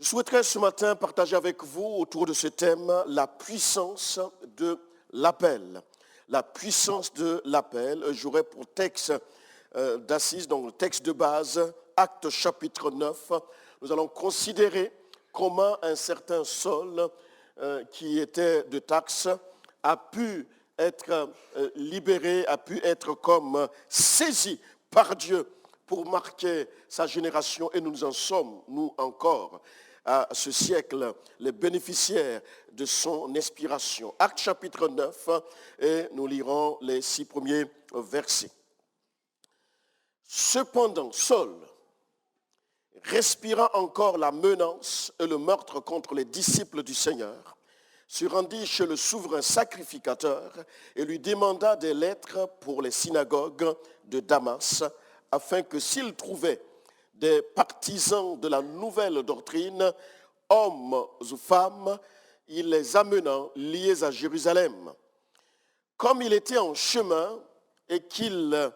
Je souhaiterais ce matin partager avec vous autour de ce thème la puissance de l'appel. La puissance de l'appel. J'aurai pour texte d'assise, donc le texte de base, Actes chapitre 9. Nous allons considérer comment un certain Saul qui était de Tarse a pu être libéré, a pu être comme saisi par Dieu pour marquer sa génération, et nous en sommes, nous encore, à ce siècle, les bénéficiaires de son inspiration. Actes chapitre 9, et nous lirons les 6 premiers versets. Cependant, Saul, respirant encore la menace et le meurtre contre les disciples du Seigneur, se rendit chez le souverain sacrificateur et lui demanda des lettres pour les synagogues de Damas, afin que s'il trouvait des partisans de la nouvelle doctrine, hommes ou femmes, il les amena liés à Jérusalem. Comme il était en chemin et qu'il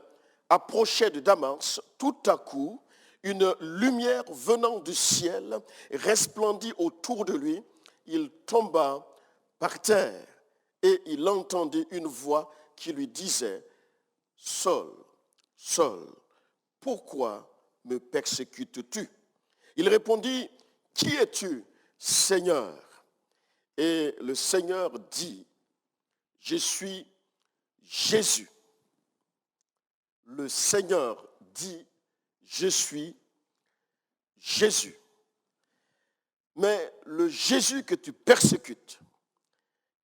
approchait de Damas, tout à coup, une lumière venant du ciel resplendit autour de lui. Il tomba par terre et il entendit une voix qui lui disait « Saul, Saul, pourquoi me persécutes-tu » Il répondit « Qui es-tu, Seigneur ?» Et le Seigneur dit « Je suis Jésus. » Le Seigneur dit « Je suis Jésus. » Mais le Jésus que tu persécutes,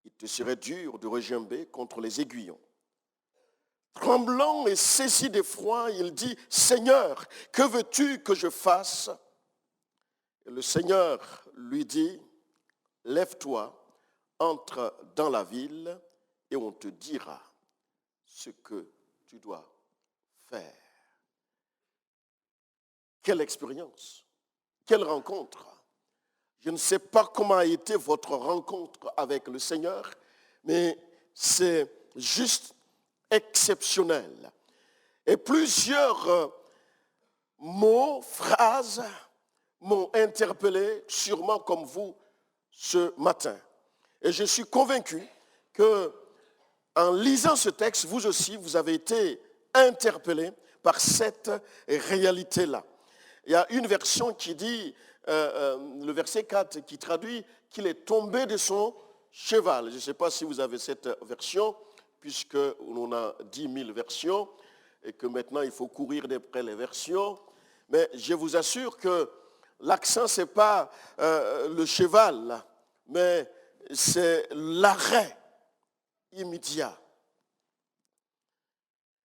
il te serait dur de regimber contre les aiguillons. Tremblant et saisi d'effroi, il dit « Seigneur, que veux-tu que je fasse ?» Et le Seigneur lui dit « Lève-toi, entre dans la ville et on te dira ce que tu dois faire. » Quelle expérience, quelle rencontre. Je ne sais pas comment a été votre rencontre avec le Seigneur, mais c'est juste exceptionnel. Et plusieurs mots, phrases m'ont interpellé, sûrement comme vous, ce matin. Et je suis convaincu que, en lisant ce texte, vous aussi, vous avez été interpellé par cette réalité-là. Il y a une version qui dit, le verset 4, qui traduit qu'il est tombé de son cheval. Je ne sais pas si vous avez cette version, puisque on a 10 000 versions, et que maintenant il faut courir d'après les versions. Mais je vous assure que l'accent, ce n'est pas le cheval, mais c'est l'arrêt immédiat.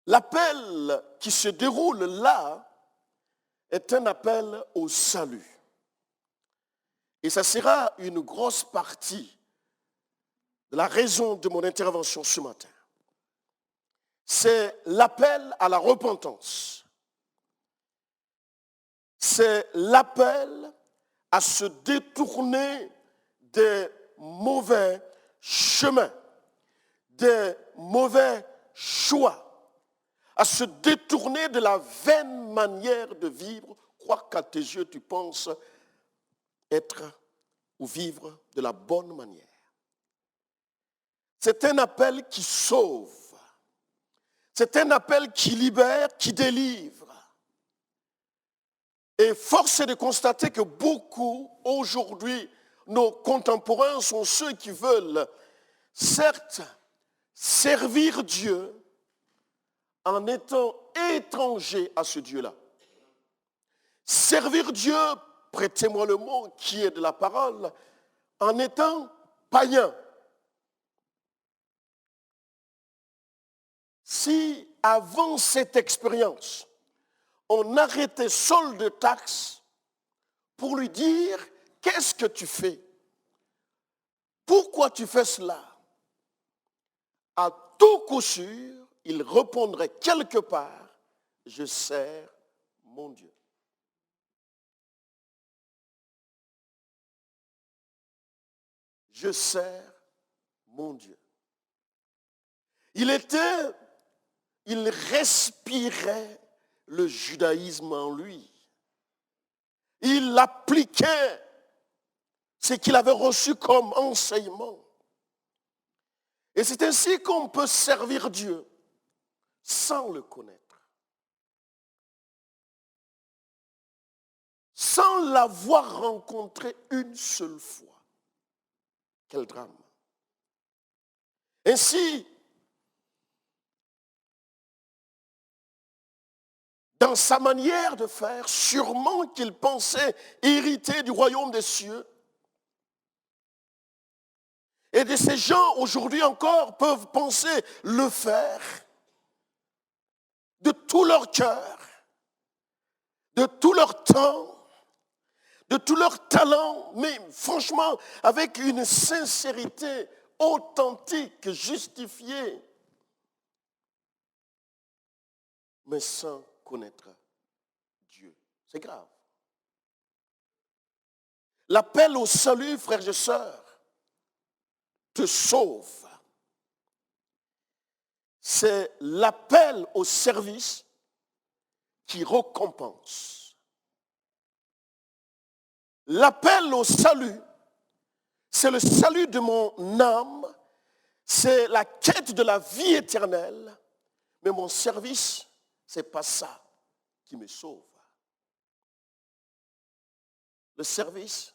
L'appel qui se déroule là est un appel au salut. Et ça sera une grosse partie de la raison de mon intervention ce matin. C'est l'appel à la repentance. C'est l'appel à se détourner des mauvais chemins, des mauvais choix, à se détourner de la vaine manière de vivre, croire qu'à tes yeux tu penses être ou vivre de la bonne manière. C'est un appel qui sauve. C'est un appel qui libère, qui délivre. Et force est de constater que beaucoup, aujourd'hui, nos contemporains sont ceux qui veulent, certes, servir Dieu en étant étrangers à ce Dieu-là. Servir Dieu, prêtez-moi le mot qui est de la parole, en étant païen. Si avant cette expérience, on arrêtait Saul de Tarse pour lui dire « Qu'est-ce que tu fais? Pourquoi tu fais cela ?» À tout coup sûr, il répondrait quelque part « Je sers mon Dieu. » Je sers mon Dieu. Il respirait le judaïsme en lui. Il appliquait ce qu'il avait reçu comme enseignement. Et c'est ainsi qu'on peut servir Dieu sans le connaître, sans l'avoir rencontré une seule fois. Quel drame. Ainsi, dans sa manière de faire, sûrement qu'il pensait hériter du royaume des cieux. Et de ces gens, aujourd'hui encore, peuvent penser le faire de tout leur cœur, de tout leur temps, de tout leur talent, mais franchement, avec une sincérité authentique, justifiée, mais sans connaître Dieu. C'est grave. L'appel au salut, frères et sœurs, te sauve. C'est l'appel au service qui récompense. L'appel au salut, c'est le salut de mon âme, c'est la quête de la vie éternelle, mais mon service, ce n'est pas ça qui me sauve. Le service,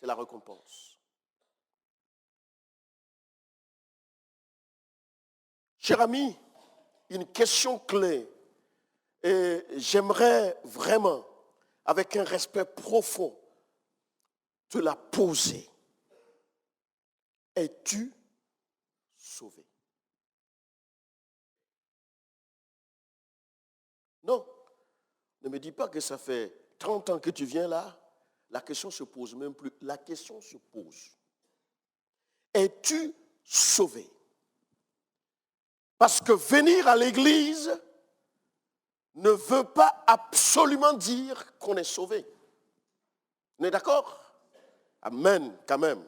c'est la récompense. Cher ami, une question clé, et j'aimerais vraiment, avec un respect profond, te la poser. Es-tu sauvé? Non, ne me dis pas que ça fait 30 ans que tu viens là. La question ne se pose même plus. La question se pose. Es-tu sauvé? Parce que venir à l'église ne veut pas absolument dire qu'on est sauvé. On est d'accord? Amen, quand même.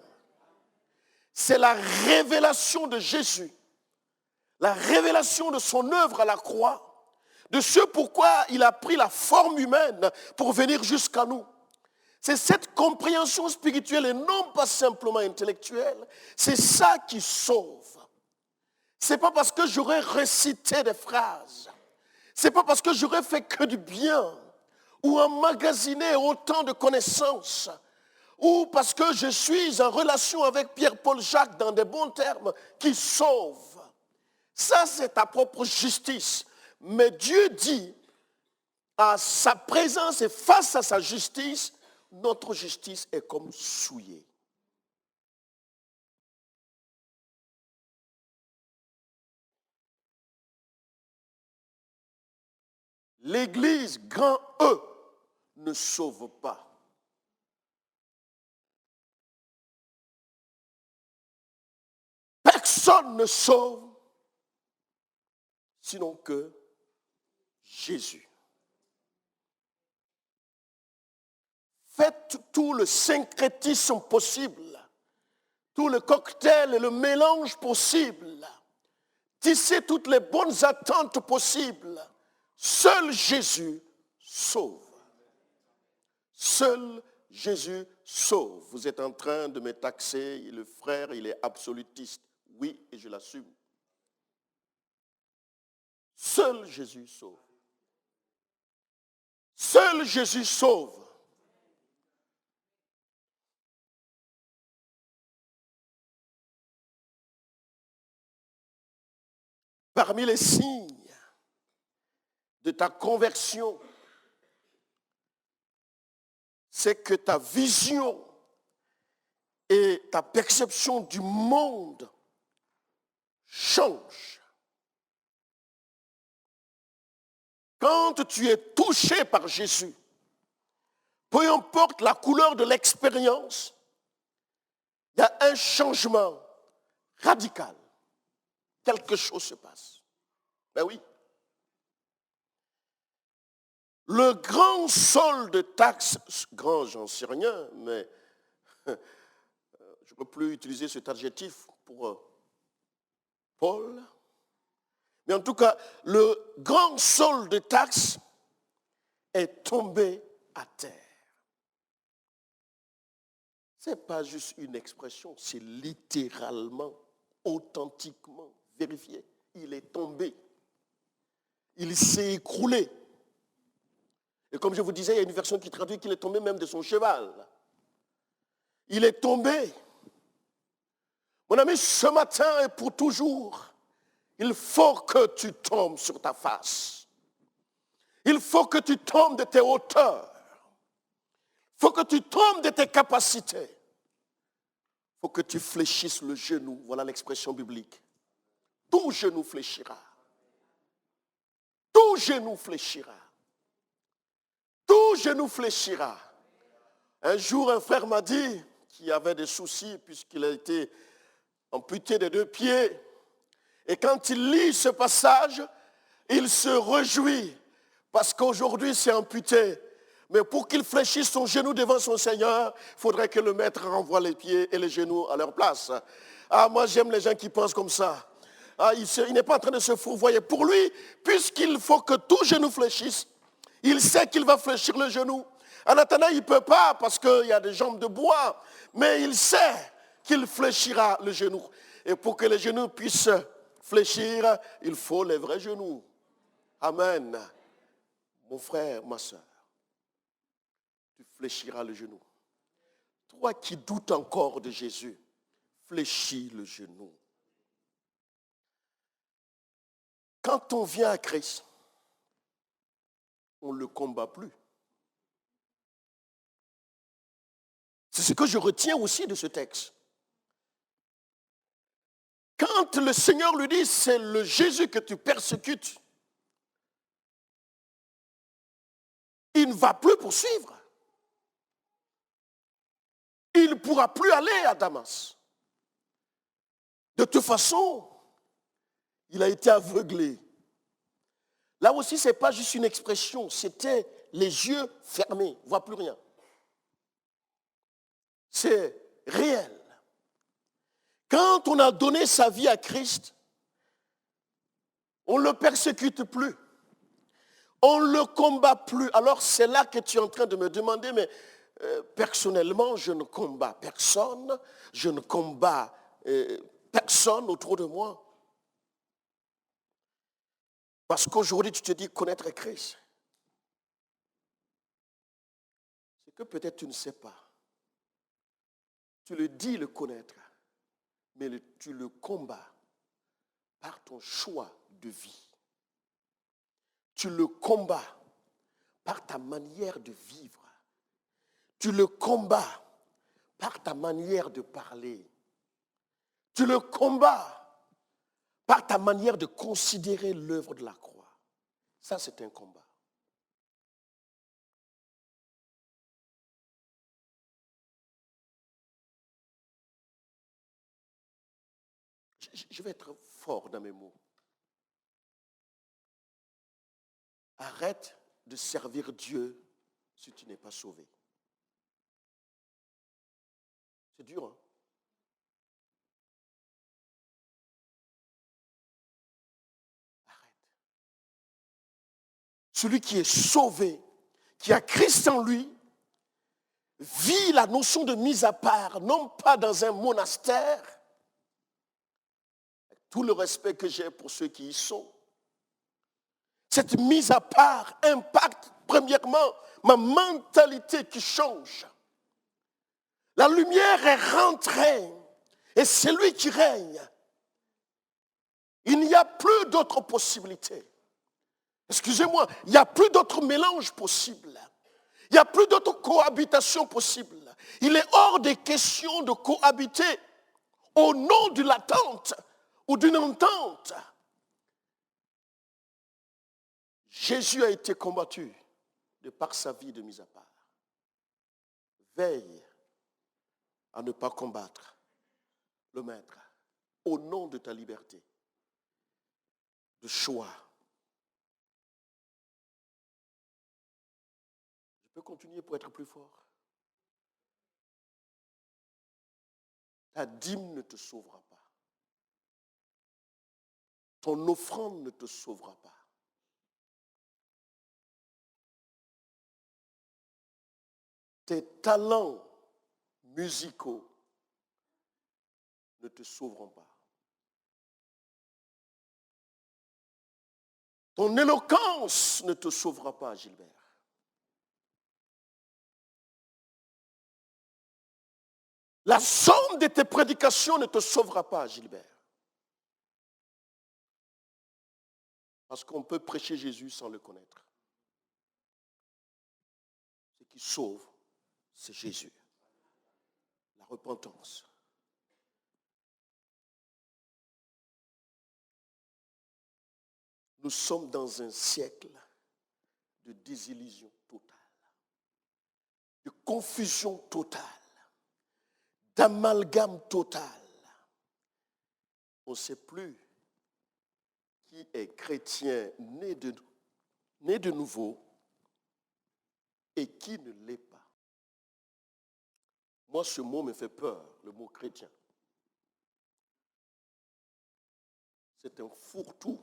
C'est la révélation de Jésus, la révélation de son œuvre à la croix, de ce pourquoi il a pris la forme humaine pour venir jusqu'à nous. C'est cette compréhension spirituelle et non pas simplement intellectuelle, c'est ça qui sauve. Ce n'est pas parce que j'aurais récité des phrases, ce n'est pas parce que j'aurais fait que du bien ou emmagasiné autant de connaissances, ou parce que je suis en relation avec Pierre-Paul Jacques dans des bons termes qui sauve. Ça, c'est ta propre justice. Mais Dieu dit, à sa présence et face à sa justice, notre justice est comme souillée. L'Église, grand E, ne sauve pas. Personne ne sauve, sinon que Jésus. Faites tout le syncrétisme possible, tout le cocktail et le mélange possible. Tissez toutes les bonnes attentes possibles. Seul Jésus sauve. Seul Jésus sauve. Vous êtes en train de me taxer, le frère, il est absolutiste. Oui, et je l'assume. Seul Jésus sauve. Seul Jésus sauve. Parmi les signes de ta conversion, c'est que ta vision et ta perception du monde changent. Quand tu es touché par Jésus, peu importe la couleur de l'expérience, il y a un changement radical. Quelque chose se passe. Ben oui. Le grand solde de taxes, grand, j'en sais rien, mais je ne peux plus utiliser cet adjectif pour Paul. Mais en tout cas, le grand solde de taxes est tombé à terre. Ce n'est pas juste une expression, c'est littéralement, authentiquement vérifié. Il est tombé. Il s'est écroulé. Et comme je vous disais, il y a une version qui traduit qu'il est tombé même de son cheval. Il est tombé. Mon ami, ce matin et pour toujours, il faut que tu tombes sur ta face. Il faut que tu tombes de tes hauteurs. Il faut que tu tombes de tes capacités. Il faut que tu fléchisses le genou. Voilà l'expression biblique. Tout genou fléchira. Tout genou fléchira. Tout genou fléchira. Un jour, un frère m'a dit qu'il avait des soucis puisqu'il a été amputé des 2 pieds. Et quand il lit ce passage, il se réjouit parce qu'aujourd'hui c'est amputé. Mais pour qu'il fléchisse son genou devant son Seigneur, il faudrait que le maître renvoie les pieds et les genoux à leur place. Ah, moi j'aime les gens qui pensent comme ça. Ah, il n'est pas en train de se fourvoyer. Pour lui, puisqu'il faut que tout genou fléchisse, il sait qu'il va fléchir le genou. En attendant, il ne peut pas parce qu'il y a des jambes de bois. Mais il sait qu'il fléchira le genou. Et pour que les genoux puissent fléchir, il faut les vrais genoux. Amen. Mon frère, ma soeur, tu fléchiras le genou. Toi qui doutes encore de Jésus, fléchis le genou. Quand on vient à Christ, on ne le combat plus. C'est ce que je retiens aussi de ce texte. Quand le Seigneur lui dit, c'est le Jésus que tu persécutes, il ne va plus poursuivre. Il ne pourra plus aller à Damas. De toute façon, il a été aveuglé. Là aussi, ce n'est pas juste une expression, c'était les yeux fermés, on ne voit plus rien. C'est réel. Quand on a donné sa vie à Christ, on ne le persécute plus. On ne le combat plus. Alors c'est là que tu es en train de me demander, mais personnellement, je ne combats personne. Je ne combats personne autour de moi. Parce qu'aujourd'hui, tu te dis connaître Christ. C'est que peut-être tu ne sais pas. Tu le dis le connaître, mais tu le combats par ton choix de vie. Tu le combats par ta manière de vivre. Tu le combats par ta manière de parler. Tu le combats par ta manière de considérer l'œuvre de la croix. Ça, c'est un combat. Je vais être fort dans mes mots. Arrête de servir Dieu si tu n'es pas sauvé. C'est dur, hein? Arrête. Celui qui est sauvé, qui a Christ en lui, vit la notion de mise à part, non pas dans un monastère, avec tout le respect que j'ai pour ceux qui y sont. Cette mise à part impacte premièrement ma mentalité qui change. La lumière est rentrée et c'est lui qui règne. Il n'y a plus d'autres possibilités. Excusez-moi, il n'y a plus d'autres mélanges possibles. Il n'y a plus d'autres cohabitations possibles. Il est hors des questions de cohabiter au nom de l'attente ou d'une entente. Jésus a été combattu de par sa vie de mise à part. Veille à ne pas combattre le maître au nom de ta liberté de choix. Je peux continuer pour être plus fort. Ta dîme ne te sauvera pas. Ton offrande ne te sauvera pas. Tes talents musicaux ne te sauveront pas. Ton éloquence ne te sauvera pas, Gilbert. La somme de tes prédications ne te sauvera pas, Gilbert. Parce qu'on peut prêcher Jésus sans le connaître. Ce qui sauve, c'est Jésus. La repentance. Nous sommes dans un siècle de désillusion totale, de confusion totale, d'amalgame total. On ne sait plus qui est chrétien né de nouveau et qui ne l'est pas. Moi, ce mot me fait peur, le mot chrétien. C'est un fourre-tout.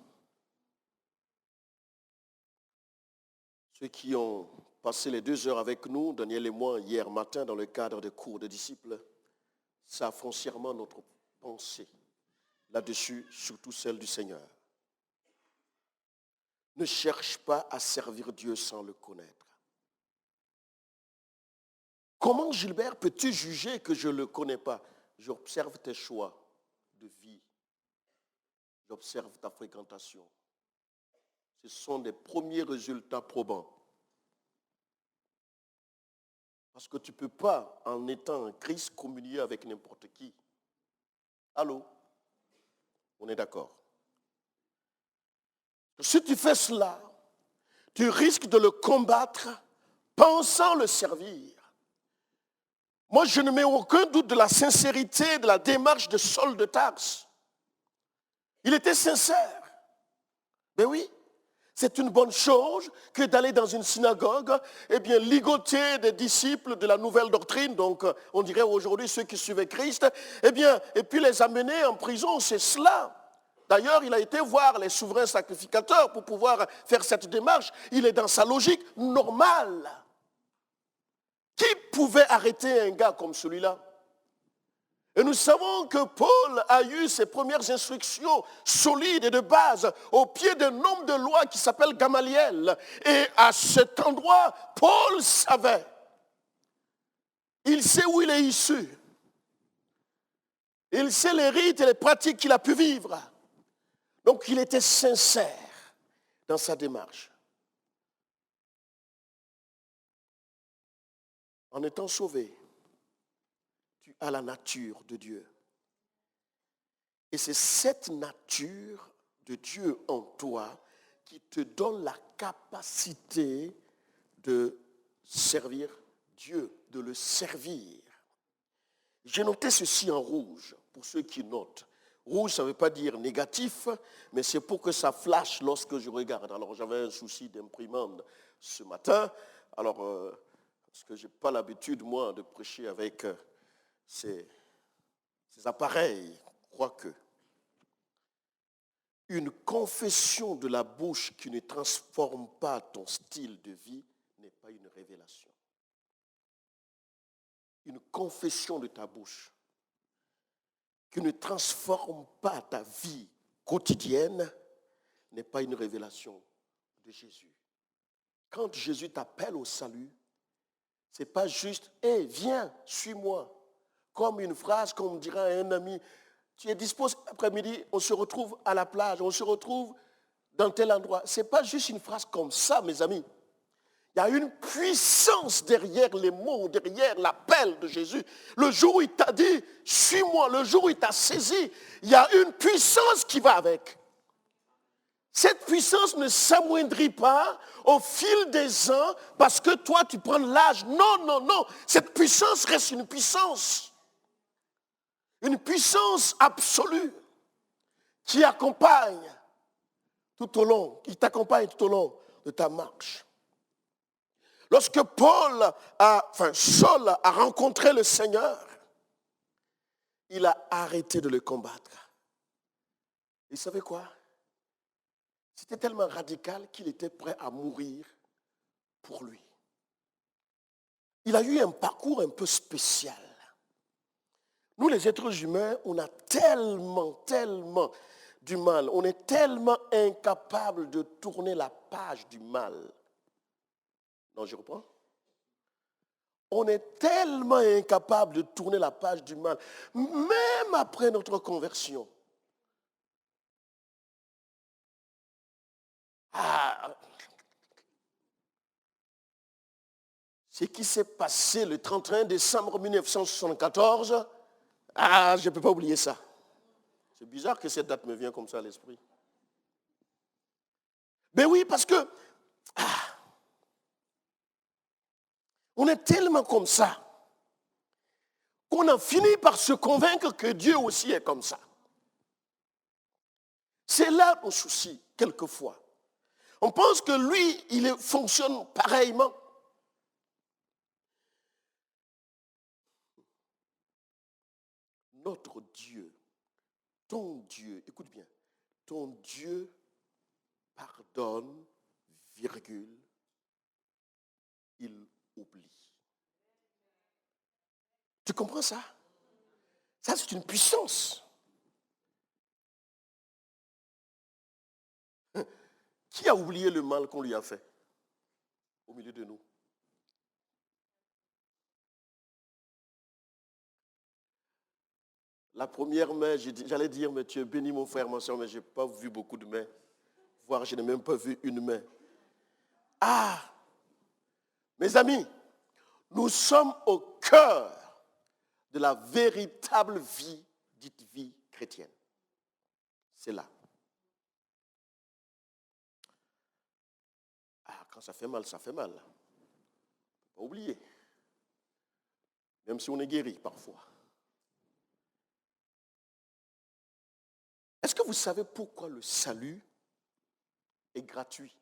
Ceux qui ont passé les 2 heures avec nous, Daniel et moi, hier matin, dans le cadre des cours de disciples, savent foncièrement notre pensée là-dessus, surtout celle du Seigneur. Ne cherche pas à servir Dieu sans le connaître. Comment, Gilbert, peux-tu juger que je ne le connais pas? J'observe tes choix de vie. J'observe ta fréquentation. Ce sont des premiers résultats probants. Parce que tu ne peux pas, en étant en Christ, communier avec n'importe qui. Allô? On est d'accord? Si tu fais cela, tu risques de le combattre pensant le servir. Moi, je ne mets aucun doute de la sincérité de la démarche de Saul de Tarse. Il était sincère. Ben oui, c'est une bonne chose que d'aller dans une synagogue, ligoter des disciples de la nouvelle doctrine, donc on dirait aujourd'hui ceux qui suivaient Christ, et puis les amener en prison, c'est cela. D'ailleurs, il a été voir les souverains sacrificateurs pour pouvoir faire cette démarche. Il est dans sa logique normale. Qui pouvait arrêter un gars comme celui-là? Et nous savons que Paul a eu ses premières instructions solides et de base au pied d'un homme de loi qui s'appelle Gamaliel. Et à cet endroit, Paul savait. Il sait où il est issu. Il sait les rites et les pratiques qu'il a pu vivre. Donc il était sincère dans sa démarche. En étant sauvé, tu as la nature de Dieu. Et c'est cette nature de Dieu en toi qui te donne la capacité de servir Dieu, de le servir. J'ai noté ceci en rouge, pour ceux qui notent. Rouge, ça ne veut pas dire négatif, mais c'est pour que ça flash lorsque je regarde. Alors, j'avais un souci d'imprimante ce matin. Alors, parce que je n'ai pas l'habitude, moi, de prêcher avec ces appareils, quoique. Une confession de la bouche qui ne transforme pas ton style de vie n'est pas une révélation. Une confession de ta bouche qui ne transforme pas ta vie quotidienne n'est pas une révélation de Jésus. Quand Jésus t'appelle au salut, ce n'est pas juste « Hé, viens, suis-moi ». Comme une phrase qu'on dirait à un ami, tu es disposé après-midi, on se retrouve à la plage, on se retrouve dans tel endroit. Ce n'est pas juste une phrase comme ça, mes amis. Il y a une puissance derrière les mots, derrière l'appel de Jésus. Le jour où il t'a dit, suis-moi, le jour où il t'a saisi, il y a une puissance qui va avec. Cette puissance ne s'amoindrit pas au fil des ans parce que toi, tu prends l'âge. Non, non, non. Cette puissance reste une puissance. Une puissance absolue qui t'accompagne tout au long de ta marche. Lorsque Saul a rencontré le Seigneur, il a arrêté de le combattre. Et vous savez quoi? C'était tellement radical qu'il était prêt à mourir pour lui. Il a eu un parcours un peu spécial. Nous, les êtres humains, on a tellement du mal. On est tellement incapable de tourner la page du mal. Non, je reprends. On est tellement incapable de tourner la page du mal, même après notre conversion. Ah, ce qui s'est passé le 31 décembre 1974, je ne peux pas oublier ça. C'est bizarre que cette date me vienne comme ça à l'esprit. Ben oui, parce que on est tellement comme ça qu'on a fini par se convaincre que Dieu aussi est comme ça. C'est là mon souci, quelquefois. On pense que lui, il fonctionne pareillement. Notre Dieu, ton Dieu, écoute bien, ton Dieu pardonne, virgule, il oublie. Tu comprends ça? Ça, c'est une puissance. Qui a oublié le mal qu'on lui a fait au milieu de nous? La première main, j'allais dire, mais tu es béni mon frère, ma soeur, mais je n'ai pas vu beaucoup de mains. Voire, je n'ai même pas vu une main. Ah, mes amis, nous sommes au cœur de la véritable vie, dite vie chrétienne. C'est là. Ah, quand ça fait mal, ça fait mal. Pas oublier. Même si on est guéri parfois. Est-ce que vous savez pourquoi le salut est gratuit?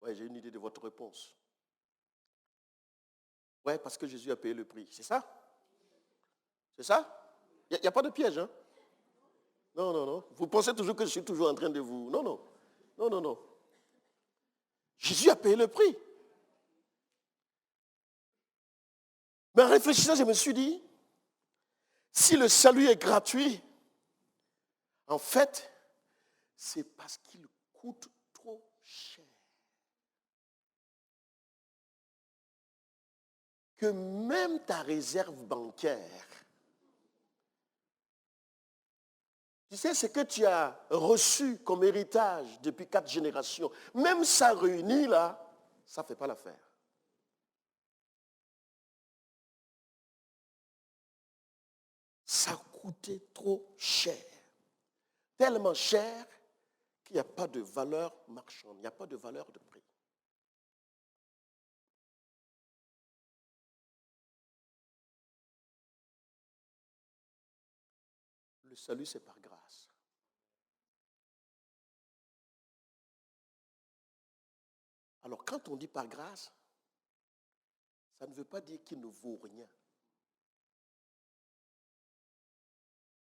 Oui, j'ai une idée de votre réponse. Oui, parce que Jésus a payé le prix. C'est ça? C'est ça? Il n'y a pas de piège, hein? Non, non, non. Vous pensez toujours que je suis toujours en train de vous... Non, non. Non, non, non. Jésus a payé le prix. Mais en réfléchissant, je me suis dit, si le salut est gratuit, en fait, c'est parce qu'il coûte trop cher. Que même ta réserve bancaire, tu sais, ce que tu as reçu comme héritage depuis 4 générations, même ça réuni là, ça ne fait pas l'affaire. Ça coûtait trop cher. Tellement cher qu'il n'y a pas de valeur marchande, il n'y a pas de valeur de prix. Le salut, c'est par grâce. Alors, quand on dit par grâce, ça ne veut pas dire qu'il ne vaut rien.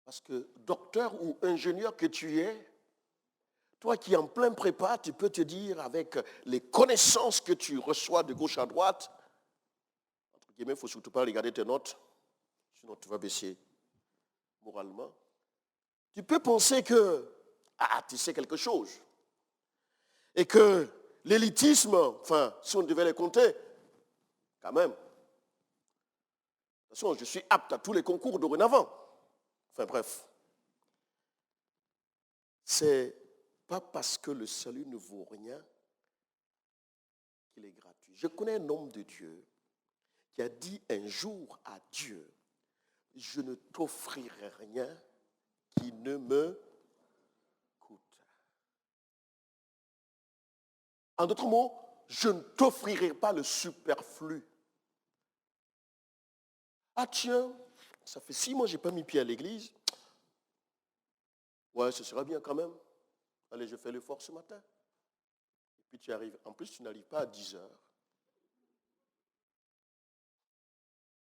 Parce que docteur ou ingénieur que tu es, toi qui es en plein prépa, tu peux te dire avec les connaissances que tu reçois de gauche à droite, entre guillemets, il ne faut surtout pas regarder tes notes, sinon tu vas baisser moralement. Tu peux penser que, tu sais quelque chose. Et que l'élitisme, enfin, si on devait les compter, quand même. De toute façon, je suis apte à tous les concours dorénavant. Enfin bref. C'est pas parce que le salut ne vaut rien qu'il est gratuit. Je connais un homme de Dieu qui a dit un jour à Dieu, je ne t'offrirai rien qui ne me coûte. En d'autres mots, je ne t'offrirai pas le superflu. Ah tiens, ça fait 6 mois que je n'ai pas mis pied à l'église. Ouais, ce sera bien quand même. Allez, je fais l'effort ce matin. Et puis tu arrives. En plus, tu n'arrives pas à 10 heures.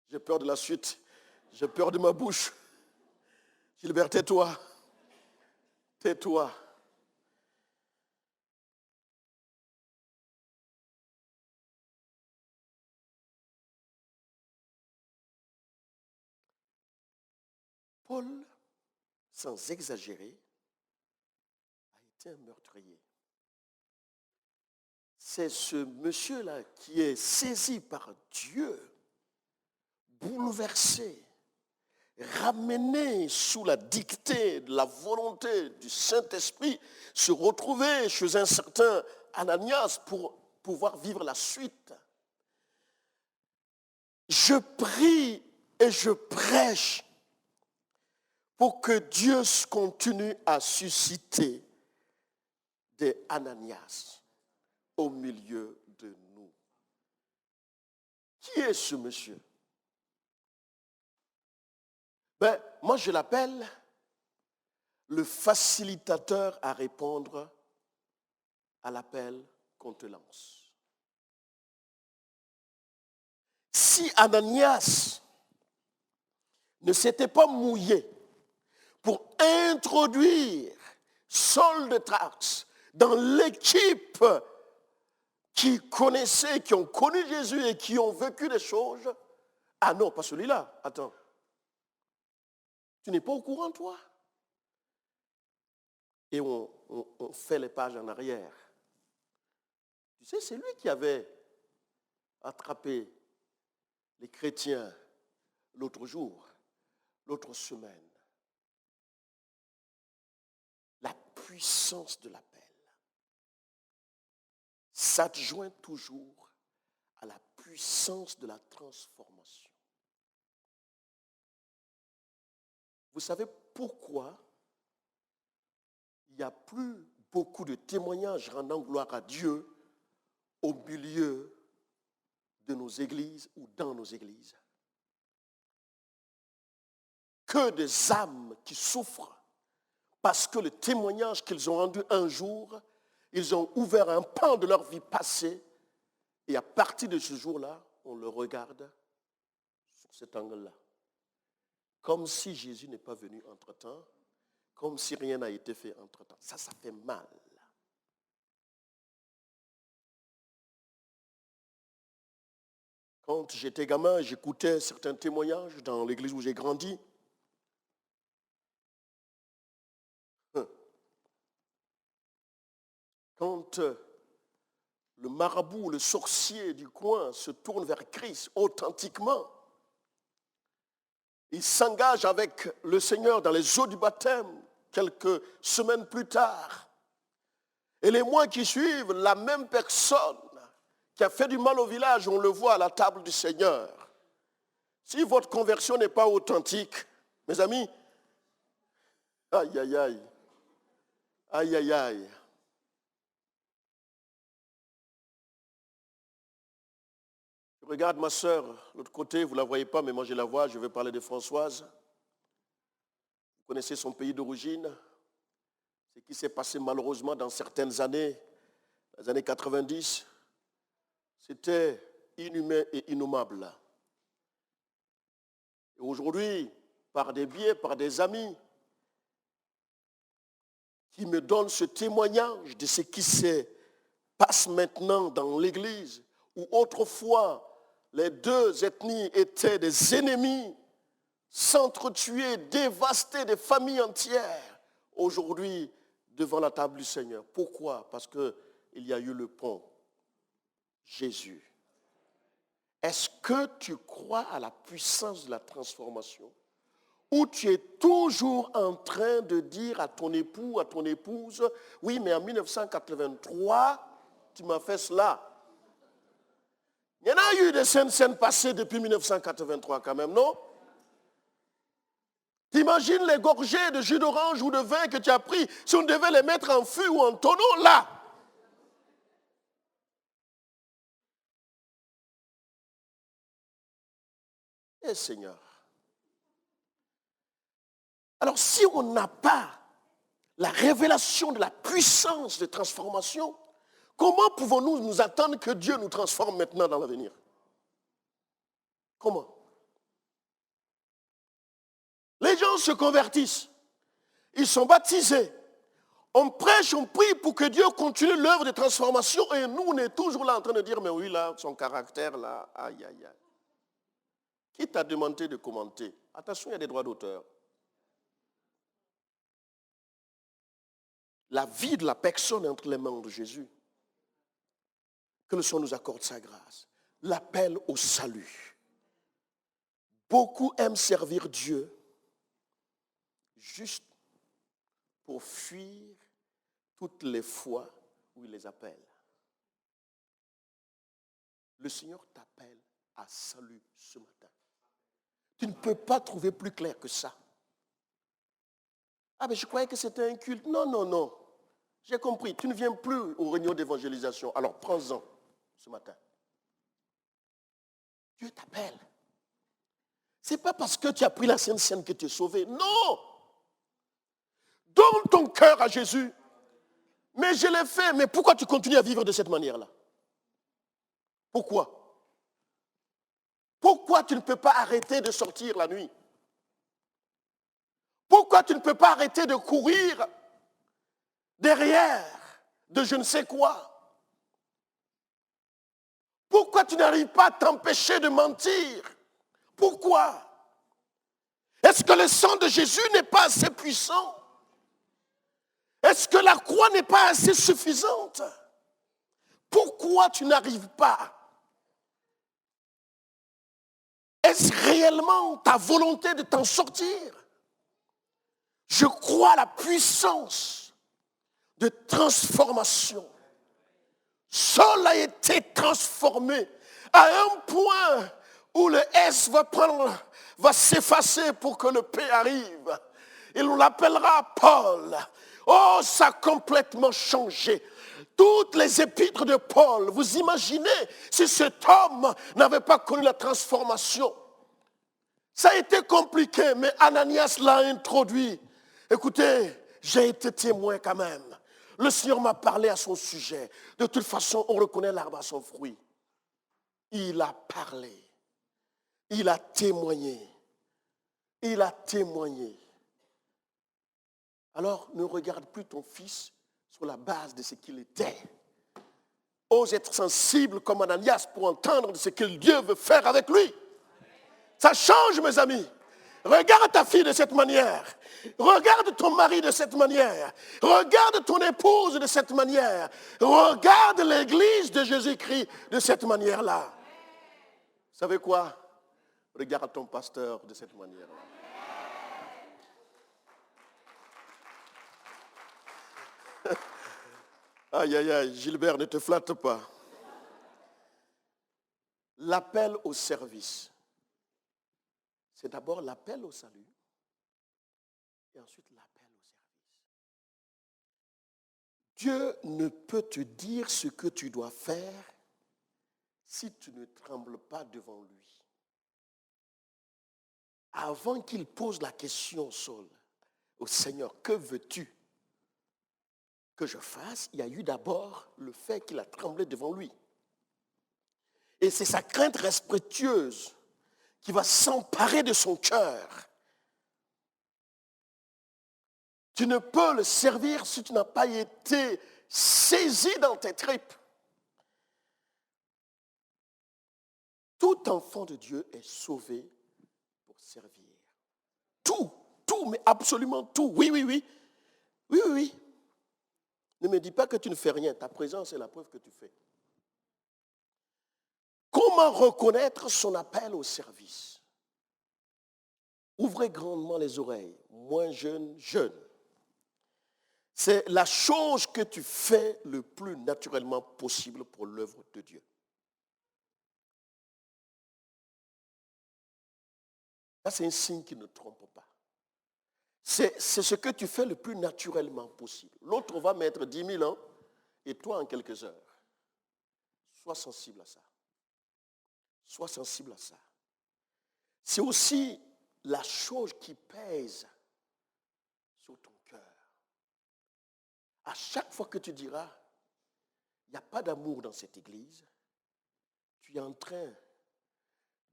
J'ai peur de la suite. J'ai peur de ma bouche. Gilbert, tais-toi. Tais-toi. Paul, sans exagérer, a été un meurtrier. C'est ce monsieur-là qui est saisi par Dieu, bouleversé, ramené sous la dictée de la volonté du Saint-Esprit, se retrouver chez un certain Ananias pour pouvoir vivre la suite. Je prie et je prêche pour que Dieu continue à susciter des Ananias au milieu de nous. Qui est ce monsieur? Moi je l'appelle le facilitateur à répondre à l'appel qu'on te lance. Si Ananias ne s'était pas mouillé pour introduire Saul de Tarse dans l'équipe qui connaissait, qui ont connu Jésus et qui ont vécu des choses, ah non, pas celui-là, attends. Tu n'es pas au courant, toi? Et on fait les pages en arrière. Tu sais, c'est lui qui avait attrapé les chrétiens l'autre jour, l'autre semaine. La puissance de l'appel s'adjoint toujours à la puissance de la transformation. Vous savez pourquoi il n'y a plus beaucoup de témoignages rendant gloire à Dieu au milieu de nos églises ou dans nos églises? Que des âmes qui souffrent parce que le témoignage qu'ils ont rendu un jour, ils ont ouvert un pan de leur vie passée et à partir de ce jour-là, on le regarde sur cet angle-là. Comme si Jésus n'est pas venu entre-temps, comme si rien n'a été fait entre-temps. Ça fait mal. Quand j'étais gamin, j'écoutais certains témoignages dans l'église où j'ai grandi. Quand le marabout, le sorcier du coin se tourne vers Christ authentiquement, il s'engage avec le Seigneur dans les eaux du baptême quelques semaines plus tard. Et les mois qui suivent, la même personne qui a fait du mal au village, on le voit à la table du Seigneur. Si votre conversion n'est pas authentique, mes amis, aïe, aïe, aïe, aïe, aïe, aïe. Je regarde ma sœur, l'autre côté, vous ne la voyez pas, mais moi je la vois, je vais parler de Françoise. Vous connaissez son pays d'origine, ce qui s'est passé malheureusement dans certaines années, les années 90, c'était inhumain et innommable. Et aujourd'hui, par des biais, par des amis, qui me donnent ce témoignage de ce qui se passe maintenant dans l'Église, où autrefois les deux ethnies étaient des ennemis, s'entretuaient, dévastaient des familles entières. Aujourd'hui, devant la table du Seigneur. Pourquoi? Parce qu'il y a eu le pont. Jésus. Est-ce que tu crois à la puissance de la transformation? Ou tu es toujours en train de dire à ton époux, à ton épouse, oui, mais en 1983, tu m'as fait cela. Il y en a eu des scènes passées depuis 1983 quand même, non? T'imagines les gorgées de jus d'orange ou de vin que tu as pris, si on devait les mettre en fût ou en tonneau, là. Eh Seigneur. Alors si on n'a pas la révélation de la puissance de transformation, comment pouvons-nous nous attendre que Dieu nous transforme maintenant dans l'avenir? Comment? Les gens se convertissent, ils sont baptisés, on prêche, on prie pour que Dieu continue l'œuvre de transformation et nous, on est toujours là en train de dire, mais oui, là, son caractère, là, aïe, aïe, aïe. Qui t'a demandé de commenter? Attention, il y a des droits d'auteur. la vie de la personne est entre les mains de Jésus. Que le Seigneur nous accorde sa grâce. L'appel au salut. Beaucoup aiment servir Dieu juste pour fuir toutes les fois où il les appelle. Le Seigneur t'appelle à salut ce matin. Tu ne peux pas trouver plus clair que ça. Ah, mais je croyais que c'était un culte. Non, non, non. J'ai compris. Tu ne viens plus aux réunions d'évangélisation. Alors prends-en ce matin. Dieu t'appelle. Ce n'est pas parce que tu as pris la Sainte Seine que tu es sauvé. Non. Donne ton cœur à Jésus. Mais je l'ai fait. Mais pourquoi tu continues à vivre de cette manière-là? Pourquoi? Pourquoi tu ne peux pas arrêter de sortir la nuit? Pourquoi tu ne peux pas arrêter de courir derrière de je ne sais quoi? Pourquoi tu n'arrives pas à t'empêcher de mentir? Pourquoi? Est-ce que le sang de Jésus n'est pas assez puissant? Est-ce que la croix n'est pas assez suffisante? Pourquoi tu n'arrives pas? Est-ce réellement ta volonté de t'en sortir? Je crois à la puissance de transformation. Saul a été transformé à un point où le S va s'effacer pour que le P arrive. Il l'appellera Paul. Oh, ça a complètement changé. Toutes les épîtres de Paul, vous imaginez si cet homme n'avait pas connu la transformation. Ça a été compliqué, mais Ananias l'a introduit. Écoutez, j'ai été témoin quand même. Le Seigneur m'a parlé à son sujet. De toute façon, on reconnaît l'arbre à son fruit. Il a parlé. Il a témoigné. Il a témoigné. Alors, ne regarde plus ton fils sur la base de ce qu'il était. Ose être sensible comme Ananias pour entendre ce que Dieu veut faire avec lui. Ça change, mes amis. Regarde ta fille de cette manière. Regarde ton mari de cette manière. Regarde ton épouse de cette manière. Regarde l'église de Jésus-Christ de cette manière-là. Vous savez quoi? Regarde ton pasteur de cette manière-là. Aïe, aïe, aïe, Gilbert, ne te flatte pas. L'appel au service. C'est d'abord l'appel au salut et ensuite l'appel au service. Dieu ne peut te dire ce que tu dois faire si tu ne trembles pas devant lui. Avant qu'il pose la question au Seigneur, que veux-tu que je fasse? Il y a eu d'abord le fait qu'il a tremblé devant lui. Et c'est sa crainte respectueuse qui va s'emparer de son cœur. Tu ne peux le servir si tu n'as pas été saisi dans tes tripes. Tout enfant de Dieu est sauvé pour servir. Tout, mais absolument tout. Oui, oui, oui. Oui, oui, oui. Ne me dis pas que tu ne fais rien. Ta présence est la preuve que tu fais. Comment reconnaître son appel au service? Ouvrez grandement les oreilles. Moins jeune, jeune. C'est la chose que tu fais le plus naturellement possible pour l'œuvre de Dieu. Là, c'est un signe qui ne trompe pas. C'est ce que tu fais le plus naturellement possible. L'autre va mettre 10 000 ans et toi en quelques heures. Sois sensible à ça. Sois sensible à ça. C'est aussi la chose qui pèse sur ton cœur. À chaque fois que tu diras, il n'y a pas d'amour dans cette église, tu es en train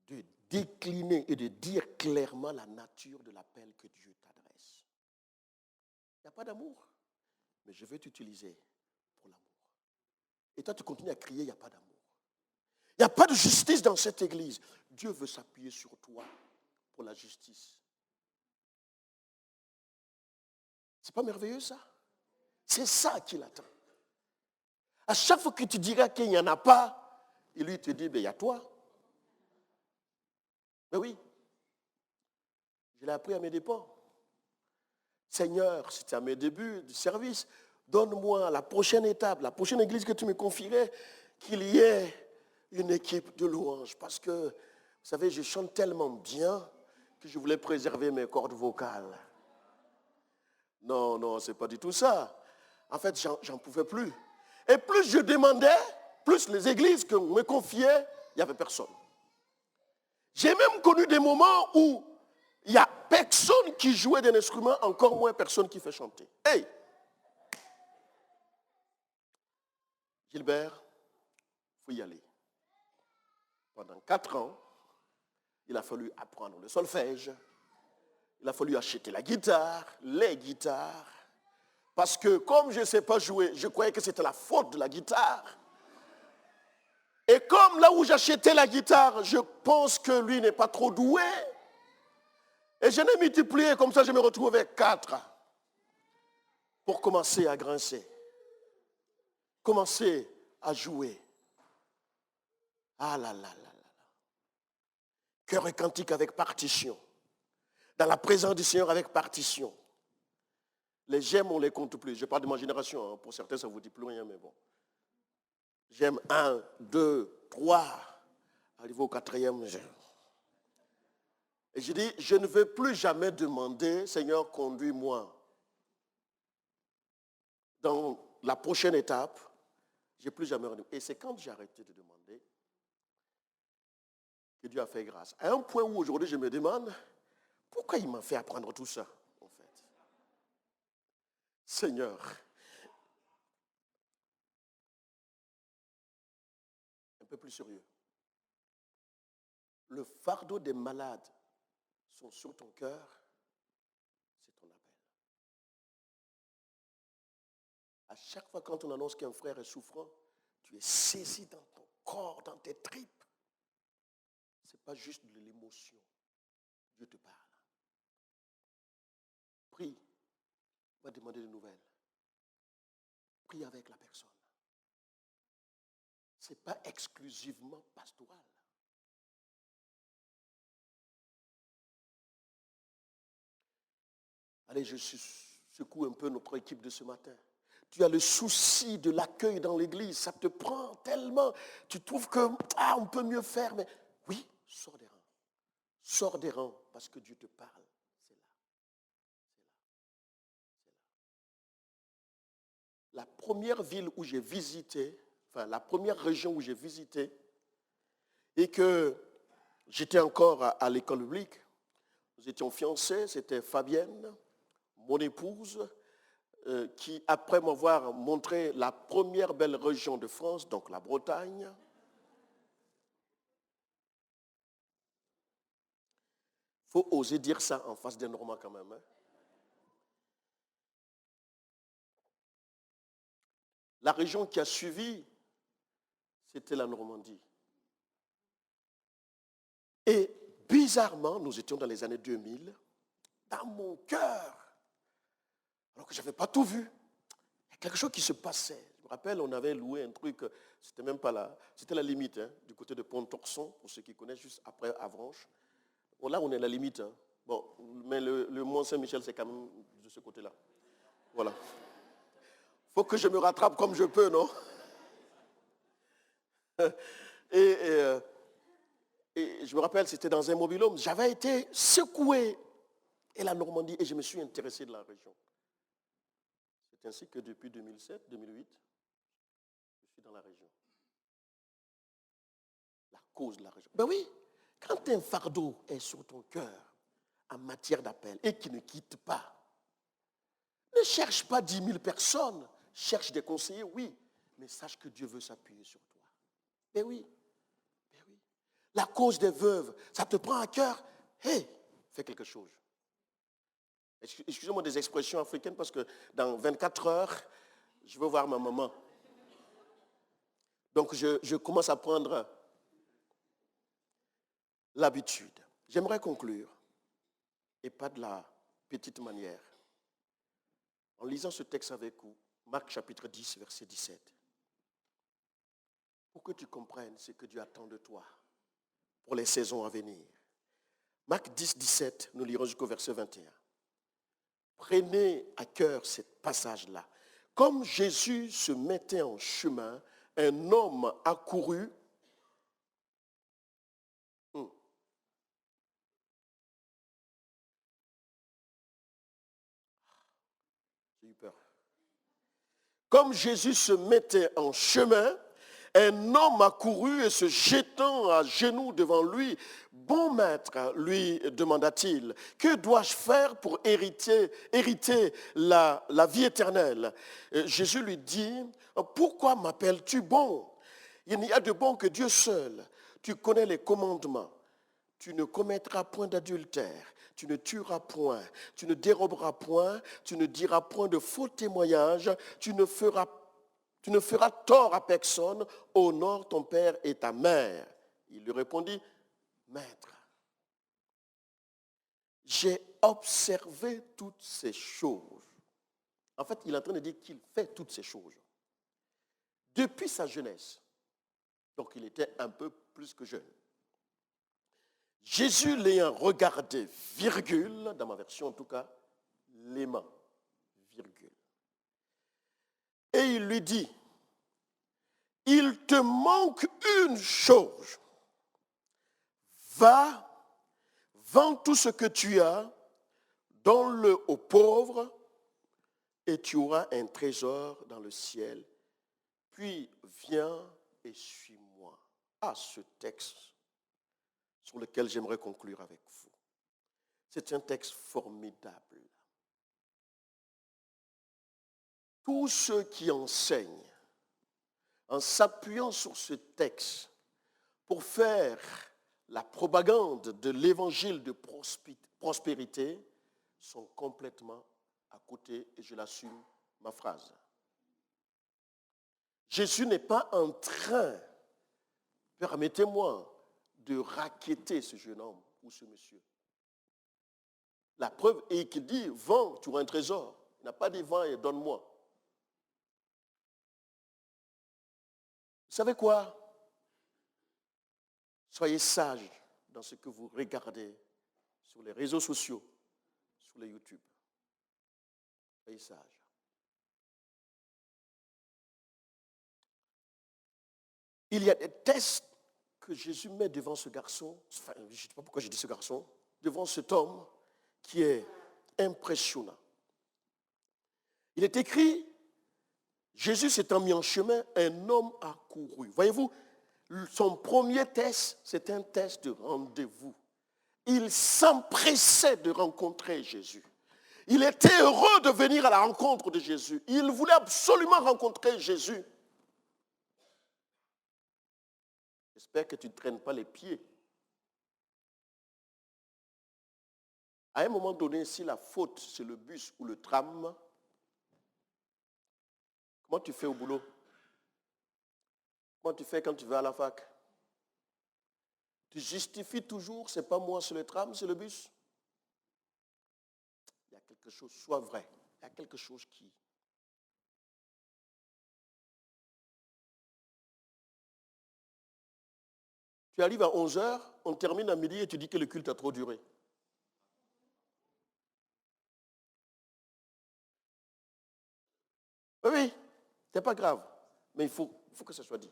de décliner et de dire clairement la nature de l'appel que Dieu t'adresse. Il n'y a pas d'amour, mais je vais t'utiliser pour l'amour. Et toi, tu continues à crier, il n'y a pas d'amour. Il n'y a pas de justice dans cette église. Dieu veut s'appuyer sur toi pour la justice. C'est pas merveilleux ça? C'est ça qu'il attend. À chaque fois que tu diras qu'il n'y en a pas, il lui te dit, ben, il y a toi. Mais oui, je l'ai appris à mes dépens. Seigneur, c'était à mes débuts du service, donne-moi la prochaine étape, la prochaine église que tu me confierais, qu'il y ait une équipe de louanges. Parce que, vous savez, je chante tellement bien que je voulais préserver mes cordes vocales. Non, non, c'est pas du tout ça. En fait, j'en pouvais plus. Et plus je demandais, plus les églises que me confiaient, il n'y avait personne. J'ai même connu des moments où il n'y a personne qui jouait d'un instrument, encore moins personne qui fait chanter. Hey! Gilbert, il faut y aller. Pendant 4 ans, il a fallu apprendre le solfège. Il a fallu acheter la guitare, les guitares. Parce que comme je ne sais pas jouer, je croyais que c'était la faute de la guitare. Et comme là où j'achetais la guitare, je pense que lui n'est pas trop doué. Et je l'ai multiplié, comme ça je me retrouvais 4 pour commencer à grincer. Commencer à jouer. Ah là là là là. Chœur et cantique avec partition. Dans la présence du Seigneur avec partition. Les j'aime, on ne les compte plus. Je parle de ma génération. Hein. Pour certains, ça ne vous dit plus rien, mais bon. J'aime 1, 2, 3. Arrivé au 4e, j'aime. Et je dis, je ne veux plus jamais demander, Seigneur, conduis-moi. Dans la prochaine étape, je n'ai plus jamais redemandé. Et c'est quand j'ai arrêté de demander que Dieu a fait grâce. À un point où aujourd'hui je me demande, pourquoi il m'a fait apprendre tout ça, en fait? Seigneur, un peu plus sérieux. Le fardeau des malades sont sur ton cœur, c'est ton appel. À chaque fois quand on annonce qu'un frère est souffrant, tu es saisi dans ton corps, dans tes tripes. Ce n'est pas juste de l'émotion. Dieu te parle. Prie, va demander des nouvelles. Prie avec la personne. Ce n'est pas exclusivement pastoral. Allez, je secoue un peu notre équipe de ce matin. Tu as le souci de l'accueil dans l'église, ça te prend tellement. Tu trouves que, on peut mieux faire, mais oui, sors des rangs. Sors des rangs parce que Dieu te parle. C'est là. La première ville où j'ai visité, la première région où j'ai visité, et que j'étais encore à l'école publique, nous étions fiancés, c'était Fabienne, mon épouse, qui, après m'avoir montré la première belle région de France, donc la Bretagne, il faut oser dire ça en face des Normands quand même. Hein. La région qui a suivi, c'était la Normandie. Et bizarrement, nous étions dans les années 2000, dans mon cœur, alors que je n'avais pas tout vu, il y a quelque chose qui se passait. Je me rappelle, on avait loué un truc, c'était même pas là, c'était la limite, hein, du côté de Pont-Torson, pour ceux qui connaissent, juste après Avranches. Bon, là, on est à la limite. Hein. Bon, mais le Mont-Saint-Michel, c'est quand même de ce côté-là. Voilà. Il faut que je me rattrape comme je peux, non? Et je me rappelle, c'était dans un mobil-home. J'avais été secoué et la Normandie et je me suis intéressé de la région. C'est ainsi que depuis 2007, 2008, je suis dans la région. La cause de la région. Ben oui, quand un fardeau est sur ton cœur en matière d'appel et qui ne quitte pas, ne cherche pas 10 000 personnes, cherche des conseillers, oui, mais sache que Dieu veut s'appuyer sur toi. Ben oui, ben oui. La cause des veuves, ça te prend à cœur, hey, fais quelque chose. Excusez-moi des expressions africaines parce que dans 24 heures, je veux voir ma maman. Donc je commence à prendre l'habitude. J'aimerais conclure, et pas de la petite manière, en lisant ce texte avec vous, Marc chapitre 10, verset 17. Pour que tu comprennes ce que Dieu attend de toi pour les saisons à venir. Marc 10, 17, nous lirons jusqu'au verset 21. Prenez à cœur ce passage-là. Comme Jésus se mettait en chemin, un homme accourut. J'ai eu peur. Comme Jésus se mettait en chemin, un homme accourut et se jetant à genoux devant lui, « Bon maître, lui demanda-t-il, que dois-je faire pour hériter la vie éternelle ?» Jésus lui dit, « Pourquoi m'appelles-tu bon? Il n'y a de bon que Dieu seul. Tu connais les commandements. Tu ne commettras point d'adultère, tu ne tueras point, tu ne déroberas point, tu ne diras point de faux témoignages, tu ne feras tort à personne, honore ton père et ta mère. » Il lui répondit, « Maître, j'ai observé toutes ces choses. » En fait, il est en train de dire qu'il fait toutes ces choses. Depuis sa jeunesse, donc il était un peu plus que jeune. Jésus l'ayant regardé, virgule, dans ma version en tout cas, l'aimant, virgule. Et il lui dit, il te manque une chose. Va, vends tout ce que tu as, donne-le aux pauvres, et tu auras un trésor dans le ciel. Puis viens et suis-moi. Ah, ce texte sur lequel j'aimerais conclure avec vous. C'est un texte formidable. Tous ceux qui enseignent, en s'appuyant sur ce texte, pour faire la propagande de l'évangile de prospérité, sont complètement à côté, et je l'assume, ma phrase. Jésus n'est pas en train, permettez-moi, de racketter ce jeune homme ou ce monsieur. La preuve est qu'il dit, vends, tu auras un trésor. Il n'a pas dit, vends et donne-moi. Vous savez quoi? Soyez sages dans ce que vous regardez sur les réseaux sociaux, sur les YouTube. Soyez sages. Il y a des tests que Jésus met devant ce garçon, enfin, je ne sais pas pourquoi j'ai dit ce garçon, devant cet homme qui est impressionnant. Il est écrit, Jésus s'étant mis en chemin, un homme a couru. Voyez-vous, son premier test, c'est un test de rendez-vous. Il s'empressait de rencontrer Jésus. Il était heureux de venir à la rencontre de Jésus. Il voulait absolument rencontrer Jésus. J'espère que tu ne traînes pas les pieds. À un moment donné, si la faute, c'est le bus ou le tram, comment tu fais au boulot? Comment tu fais quand tu vas à la fac? Tu justifies toujours, c'est pas moi, c'est le tram, c'est le bus. Il y a quelque chose, sois vrai. Il y a quelque chose qui... Tu arrives à 11h, on termine à midi et tu dis que le culte a trop duré. Oui, c'est pas grave, mais il faut que ça soit dit.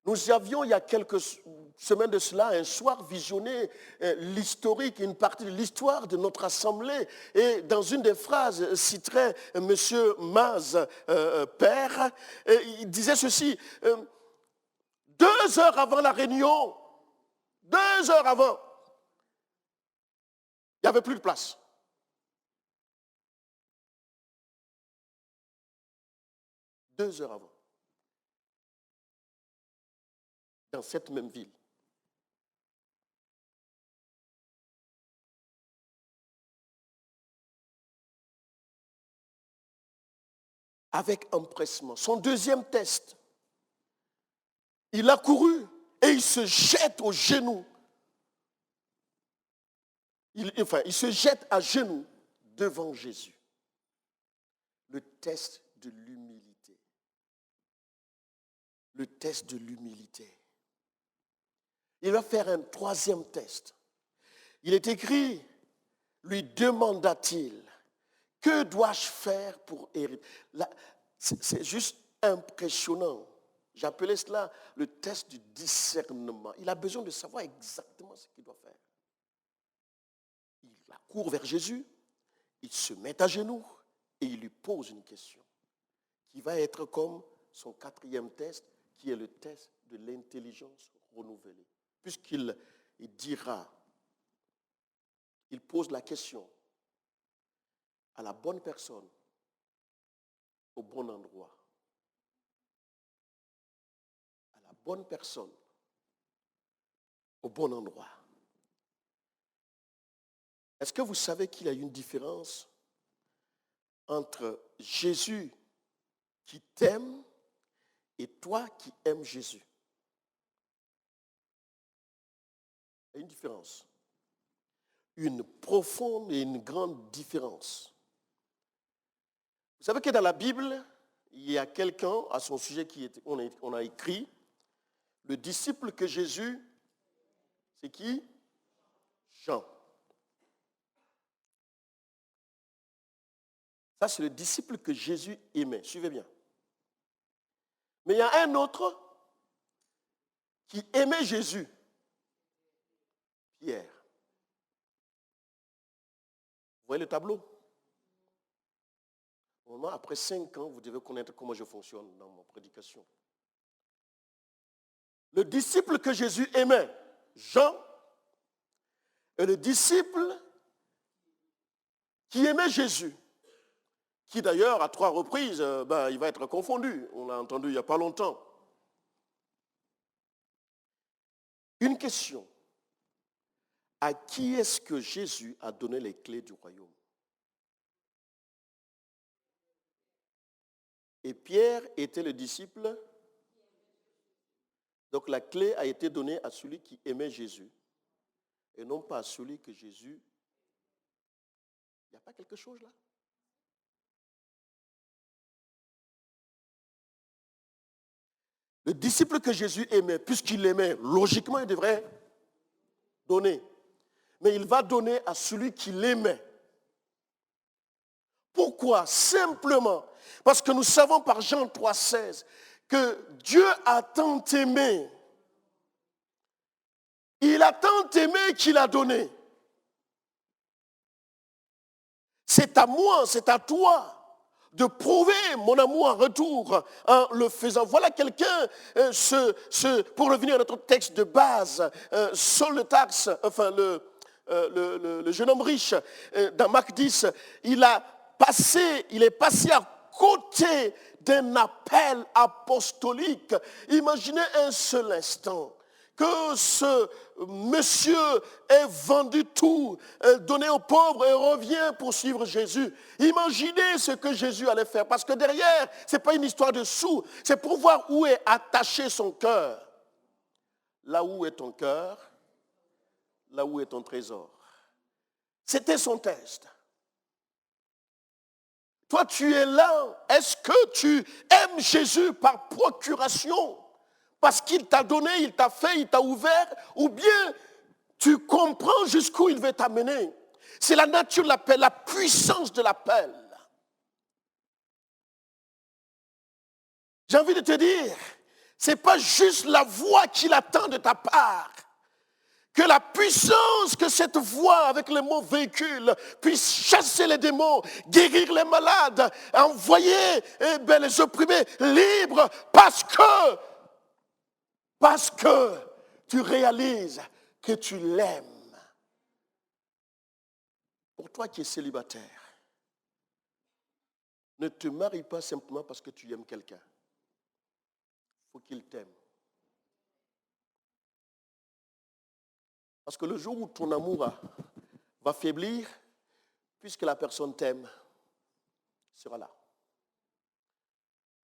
Nous avions, il y a quelques semaines de cela, un soir visionné l'historique, une partie de l'histoire de notre assemblée. Et dans une des phrases, citerait M. Maz, père, il disait ceci, 2 heures avant la réunion, 2 heures avant, il n'y avait plus de place. Deux heures avant. Dans cette même ville. Avec empressement. Son deuxième test, il a couru et il se jette aux genoux. Il se jette à genoux devant Jésus. le test de l'humilité. Le test de l'humilité. Il va faire un troisième test. Il est écrit, lui demanda-t-il, que dois-je faire pour hériter? C'est juste impressionnant. J'appelais cela le test du discernement. Il a besoin de savoir exactement ce qu'il doit faire. Il accourt vers Jésus, il se met à genoux et il lui pose une question qui va être comme son quatrième test, qui est le test de l'intelligence renouvelée. Puisqu'il dira, il pose la question à la bonne personne, au bon endroit. À la bonne personne, au bon endroit. Est-ce que vous savez qu'il y a une différence entre Jésus qui t'aime et toi qui aimes Jésus? Il y a une différence. Une profonde et une grande différence. Vous savez que dans la Bible, il y a quelqu'un à son sujet on a écrit, le disciple que Jésus, c'est qui? Jean. Ça, c'est le disciple que Jésus aimait. Suivez bien. Mais il y a un autre qui aimait Jésus. Pierre. Vous voyez le tableau? Après 5 ans, vous devez connaître comment je fonctionne dans ma prédication. Le disciple que Jésus aimait, Jean, et le disciple qui aimait Jésus, qui d'ailleurs à 3 reprises, il va être confondu. On l'a entendu il n'y a pas longtemps. Une question. À qui est-ce que Jésus a donné les clés du royaume? Et Pierre était le disciple. Donc la clé a été donnée à celui qui aimait Jésus et non pas à celui que Jésus... Il n'y a pas quelque chose là? Le disciple que Jésus aimait, puisqu'il l'aimait, logiquement il devrait donner. Mais il va donner à celui qui l'aimait. Pourquoi? Simplement parce que nous savons par Jean 3,16 que Dieu a tant aimé. Il a tant aimé qu'il a donné. C'est à moi, c'est à toi de prouver mon amour en retour en le faisant. Voilà quelqu'un, pour revenir à notre texte de base, Saul le Tarse, enfin le jeune homme riche, dans Marc 10, il est passé à côté d'un appel apostolique. Imaginez un seul instant que ce monsieur ait vendu tout, donné aux pauvres et revient pour suivre Jésus. Imaginez ce que Jésus allait faire. Parce que derrière, ce n'est pas une histoire de sous, c'est pour voir où est attaché son cœur. Là où est ton cœur, là où est ton trésor. C'était son test. Toi, tu es là. Est-ce que tu aimes Jésus par procuration? Parce qu'il t'a donné, il t'a fait, il t'a ouvert, ou bien tu comprends jusqu'où il veut t'amener. C'est la nature de l'appel, la puissance de l'appel. J'ai envie de te dire, ce n'est pas juste la voix qu'il attend de ta part. Que la puissance que cette voix avec les mots véhicule puisse chasser les démons, guérir les malades, envoyer les opprimés libres parce que tu réalises que tu l'aimes. Pour toi qui es célibataire, ne te marie pas simplement parce que tu aimes quelqu'un. Il faut qu'il t'aime. Parce que le jour où ton amour va faiblir, puisque la personne t'aime, sera là.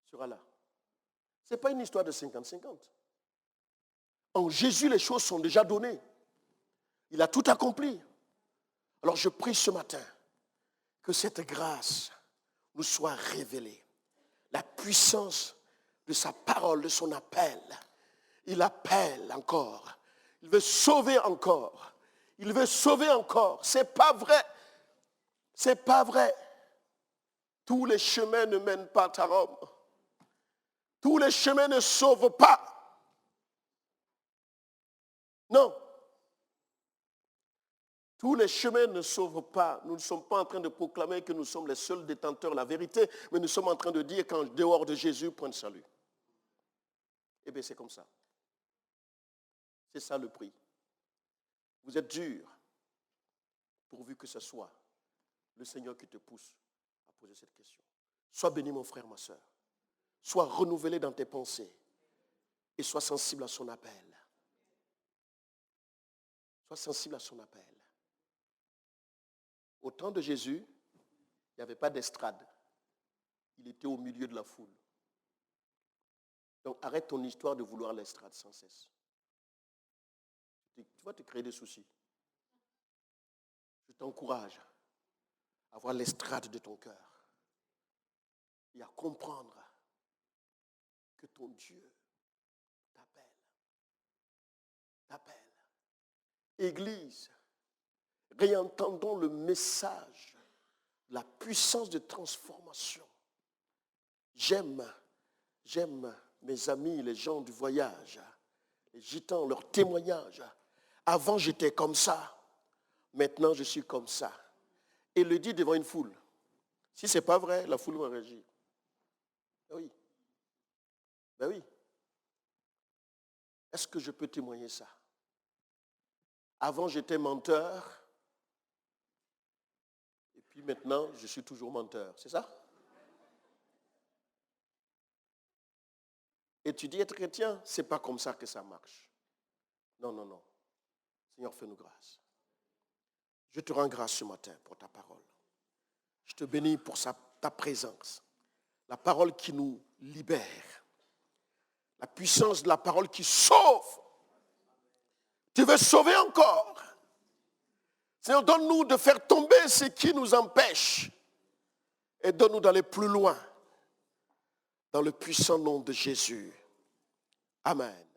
Sera là. Ce n'est pas une histoire de 50-50. En Jésus, les choses sont déjà données. Il a tout accompli. Alors je prie ce matin que cette grâce nous soit révélée. La puissance de sa parole, de son appel. Il appelle encore. Il veut sauver encore. Il veut sauver encore. C'est pas vrai. C'est pas vrai. Tous les chemins ne mènent pas à Rome. Tous les chemins ne sauvent pas. Non. Tous les chemins ne sauvent pas. Nous ne sommes pas en train de proclamer que nous sommes les seuls détenteurs de la vérité, mais nous sommes en train de dire qu'en dehors de Jésus, point de salut. Eh bien, c'est comme ça. C'est ça le prix. Vous êtes dur, pourvu que ce soit le Seigneur qui te pousse à poser cette question. Sois béni, mon frère, ma soeur. Sois renouvelé dans tes pensées et sois sensible à son appel. Sois sensible à son appel. Au temps de Jésus, il n'y avait pas d'estrade. Il était au milieu de la foule. Donc arrête ton histoire de vouloir l'estrade sans cesse. Tu vas te créer des soucis. Je t'encourage à avoir l'estrade de ton cœur et à comprendre que ton Dieu t'appelle. Église, réentendons le message, la puissance de transformation. J'aime mes amis, les gens du voyage, les gitans, leurs témoignages. Avant, j'étais comme ça. Maintenant, je suis comme ça. Et le dit devant une foule. Si ce n'est pas vrai, la foule va réagir. Ben oui. Ben oui. Est-ce que je peux témoigner ça? Avant, j'étais menteur. Et puis maintenant, je suis toujours menteur. C'est ça? Et tu dis être chrétien, ce n'est pas comme ça que ça marche. Non, non, non. Seigneur, fais-nous grâce. Je te rends grâce ce matin pour ta parole. Je te bénis pour ta présence. La parole qui nous libère. La puissance de la parole qui sauve. Tu veux sauver encore. Seigneur, donne-nous de faire tomber ce qui nous empêche. Et donne-nous d'aller plus loin. Dans le puissant nom de Jésus. Amen.